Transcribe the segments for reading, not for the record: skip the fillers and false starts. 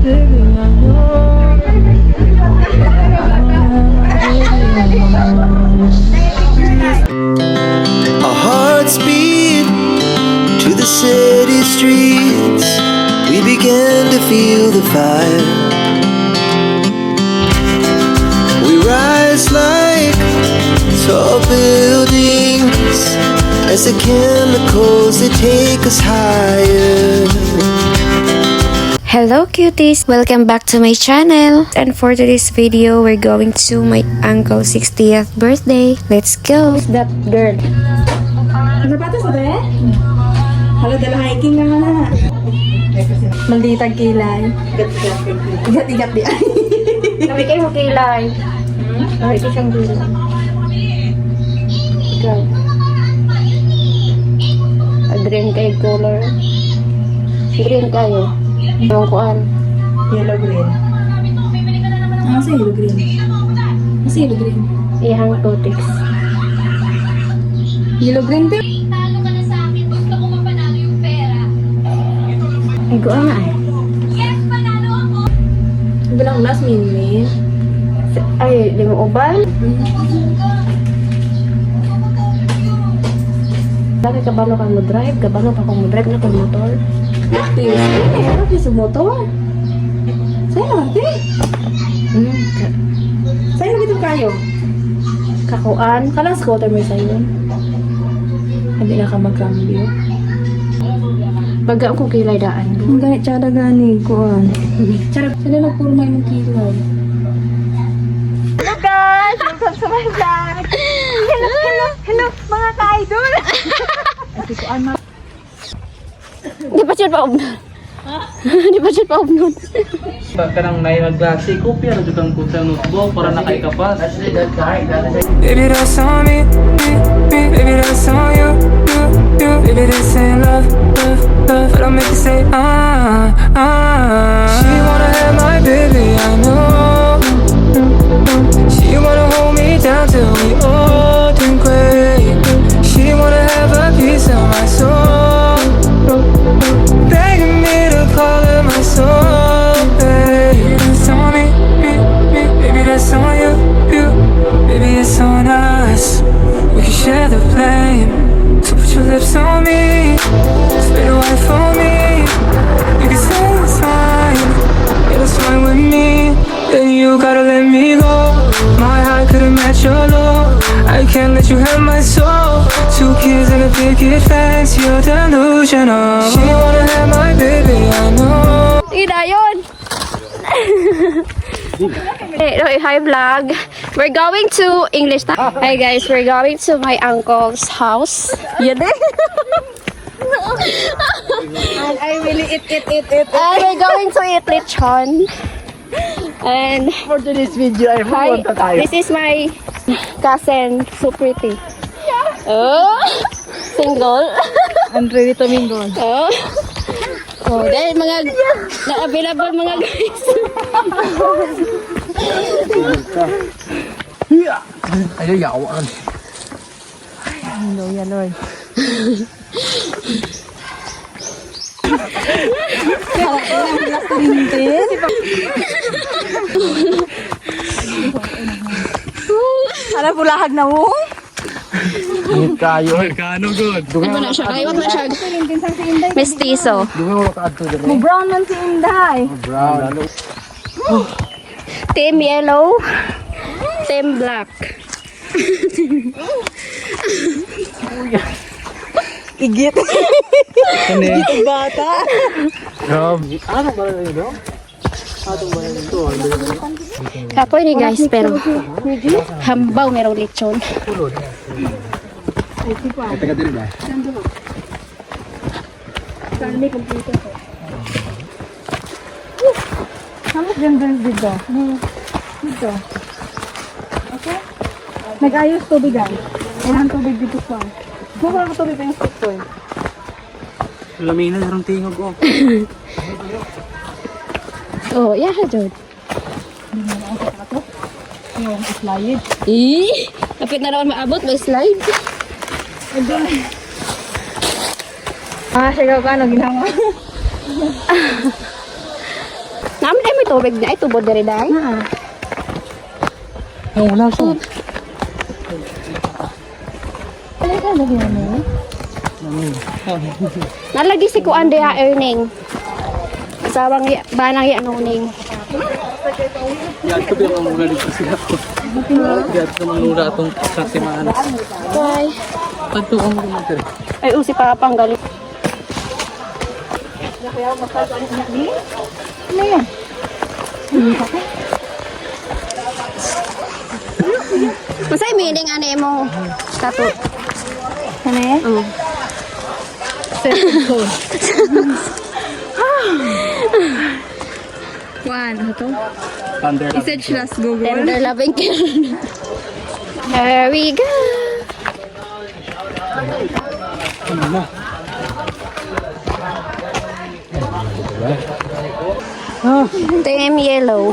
Our hearts beat to the city streets. We began to feel the fire. We rise like tall buildings as the chemicals they take us higher. Hello cuties! Welcome back to my channel! And for today's video, we're going to my uncle's 60th birthday. Let's go! Who's that girl? Sapatos ba eh? Hala, dala hiking na nga na. Malditag kilay. Igat-igat di ay. Nabigay mo kilay. Nabigay siyang kilay. Ikaw. Green kay color. Green kayo. Ang kuan. Yellow green. Sa yellow green. Sa yellow green. Ihang totics. Yellow green din. Ay, kuan na ay. Bilang last minute. Ay, di mo ubal? Lagi kabalo ka mo drive, kabalo ka kung mo drive na kung motor. Ano sa motor? Sa'yo naman, te. Sa'yo naman itong kayo. Kakuan, kalang scooter mo sa'yo. Hindi na ka mag-cambio. Baga ko kilay daan. Ang ganit tsada gani ko. Tsara, sila nagpurmay mong kilay. Hello guys! Welcome to my vlog! Hello mga ka-idol! Di pa siya pa ubnon. Di pa siya pa ubnon. Kanang may magklase, kopya na dyan kung sa notebook para nakaikapas. Baby, that's on me, baby, that's on you, you. Baby, this ain't love, but I'll make you say, She wanna have my baby, I know. She wanna hold me down till we all turn gray. She wanna have a piece of my soul, begging me to call her my soul, baby. That's on me, baby, that's on you, you. Baby, it's on us. We can share the blame. So put your lips on me, spit a white for me. You can say it's fine, yeah, that's fine with me. Then you gotta let me go. My heart couldn't match your low. I can't let you have my soul. 2 kids and a picket fence, you're delusional. She wanna have my baby, I know. Ida yun! Hey, hi vlog. We're going to English. Hi guys, we're going to my uncle's house. Yan eh. I really eat. And we're going to eat lechon. And For today's video ay hi, this is my cousin, so pretty. Oh, single. I'm ready to mingle. Oh. Oh, dahil mga na-available mga guys. Ay, yawan. Hello, yan Lord. Hala, pulahag na mo. Init kayo. Kano good? Ano na siya? Kaya na siya. Mestizo. Dungan mo ka adto dali. Mo brown man si Inday. Brown. Team yellow. Team black. Igit. Igit ang bata. Ano ba yun no? Atong ba yun to? Kapoy ni guys, pero hambaw merong lechon. Taga diri ba? Kami computer ko. Kamu ganda dito. Dito. Okay? Nag-ayos tubigan. Kailangan tubig dito pa. Buka ako tubig pa yung stick ko eh. Lamina sarong tingog ko. Oh, yeah, Jod. Yung slide. Kapit na naman maabot, may slide. Sigaw ka, ginawa. Namin tubig na. Ay, tubod dere day. Wala siya. Nalagi si Kuan dia earning. Asawang banang ya nuning. Yan ko din ang mula dito siya. Yan ko mula itong kasimaan. Bye. Pagto ang mga dito. Ay, usi pa pang galit. Masay meaning ane mo tato. Ano yan? Oh. Juan, ano to? Thunder. Message last Google. Tender loving care. There we go. Team yellow.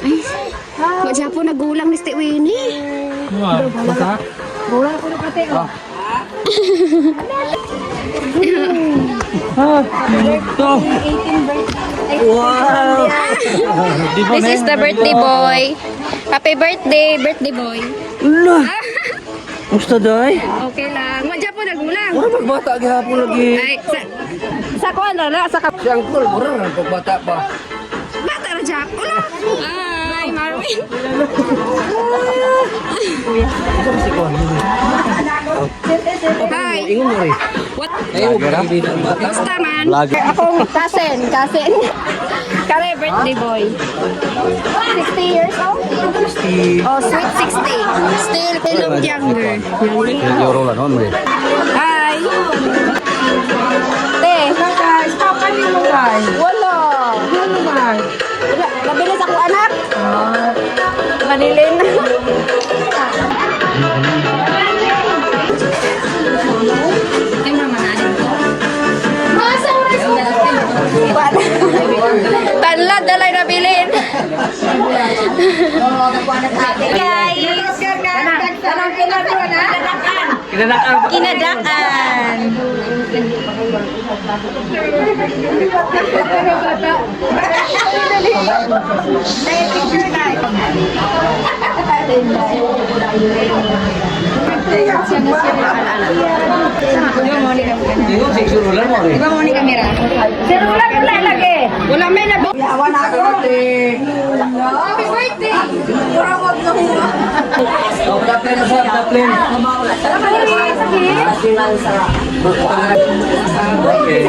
Ay, wala po nagulang ni Steve Winnie. Basta? Bulan ko na pati. Oh. Ito. 18 birthday. Wow. This is the birthday boy. Happy birthday, birthday boy. Gusto doy? Okay lang. Wala po nagulang. Wala magbata gihapon lagi. Ay, sa kuan na, sa kap... Si Uncle, mura na pagbata pa. Bata na Jack. Ula. Ay, Marvin. Hi. Ingon mo rin. What? Ayaw, hindi na bata. Basta man. Akong cousin. Kare birthday boy. 60 years old? 60. Oh, sweet 60. Still look younger. Euro lang naman mo rin. Hi. Te. Guys, papa niyo mo guys. Wala. Ano ba? Wala. Nabilis ako anak. Manilin. Tanlad dalay nabilin. Guys. Kinadakan. Ingon, siguro lang mo rin. Iba mo ni kamera. Celular wala lagi. Wala may na. Yawan ako. Happy birthday. Kurawag na ko. Oh, daplin na siya, daplin. Okay.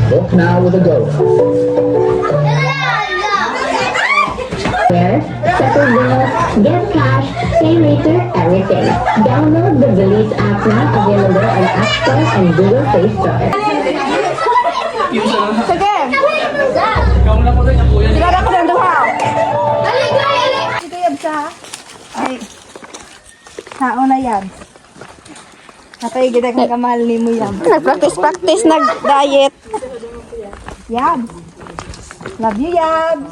Book now with a go. Where? Settle bills, get cash, pay later, everything. Download the Belize app now, available on App Store and Google Play Store. Sige. Ikaw lang mo rin ang kuya. Sigara ko ng duha. Ito yab sa. Ay. Sao na yan. Kapay kita kang kamahal ni mo yan. Nag-practice, nag-diet. Yabs. Love you, Yabs.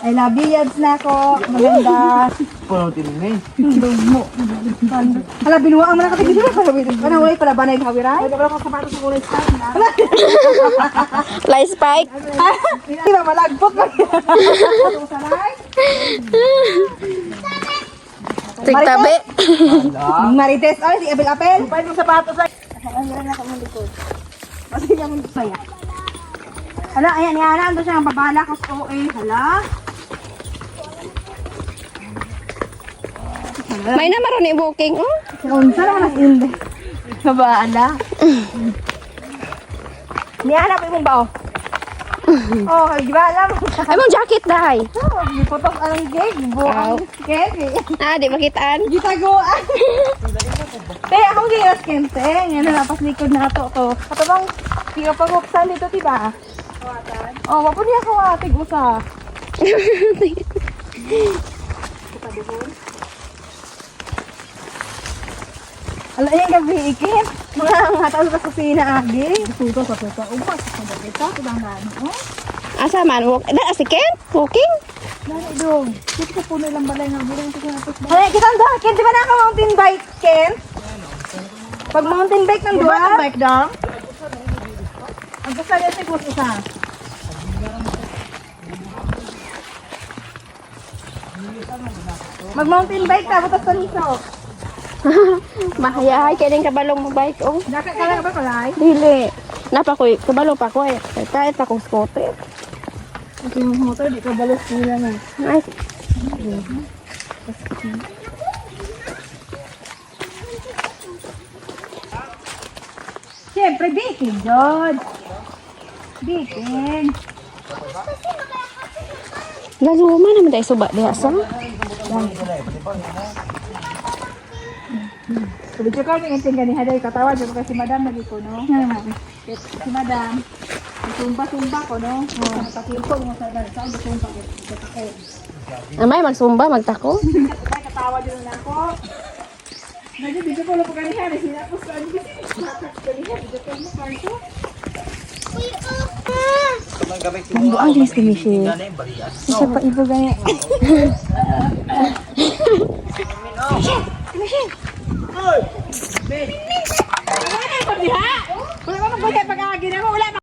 I love you, Yabs na ako. Maganda. Panotin mo eh. Hala, binuha mo na kapag dito. Ano, ulay pala ba na yung hawiray? Wala ko sapatos sa kulay spike na. Fly spike. Hindi ba malagpot ba? Tigtabi. Marites, ay, di apel-apel. Pwede yung sapatos ay. Ang hirap na kamong likod. Kasi niya mong saya. Hala, ayan, yan. Ando siya ang babala ko sa OA. Hala. May naman ni booking. Oh. Unsa na mas inde. Babala. Nihanap imong bao. Oh, di ba alam? Ay, mong jacket, dahay. Di potok ang gig. Buang kente. Ah, di makitaan. Gitaguan. Te, akong giras kente. Yan na lapas likod na to. Ato bang, di ka pag-upsan dito, diba? Oh, wapo niya ako atig usa. Ala yung gabi ikin. Mga tao sa kusina agi. Suto sa tuta. Upas sa kita. Tudang daan. Oh. Asa man, walk. Na, si Ken? Walking? Dali dong. Dito sa puno lang balay nga. Bilang ito natin. Hala, kita ang daan. Ken, di ba naka mountain bike, Ken? Pag mountain bike ng dua? Mountain bike dong? Ang gusto niya si Gus isa. Mag mountain bike ka, butas sa niso. Mahayahay, kaya din kabalong mo bike, oh. Daka ka lang ba kalay? Dili. Napa ko, kabalong pa ko eh. Kahit akong scooter. Ito yung motor, di ka balos sila na. Ay, Siyempre, baking, John. Baking. galuma naman dahil suba diha sa. Sabi ko ka, inting ka ni Haday, katawa, dyan ko si Madam lagi ko, no? Si Madam, sumba ko, no? Natakilpo, mo sa saan, sumba ko. Amay, magsumba, magtako. Ay, katawa dyan na ako. Medyo, dito ko lang po kani Haday, sinapos ko, ano kasi, sinapos ko ni Haday, dito ko mo kanto. Ang buang jenis kami siya. Isa pa ibo gani. Wala pa diha! Wala pa magbayad pag-agi na mo, wala pa!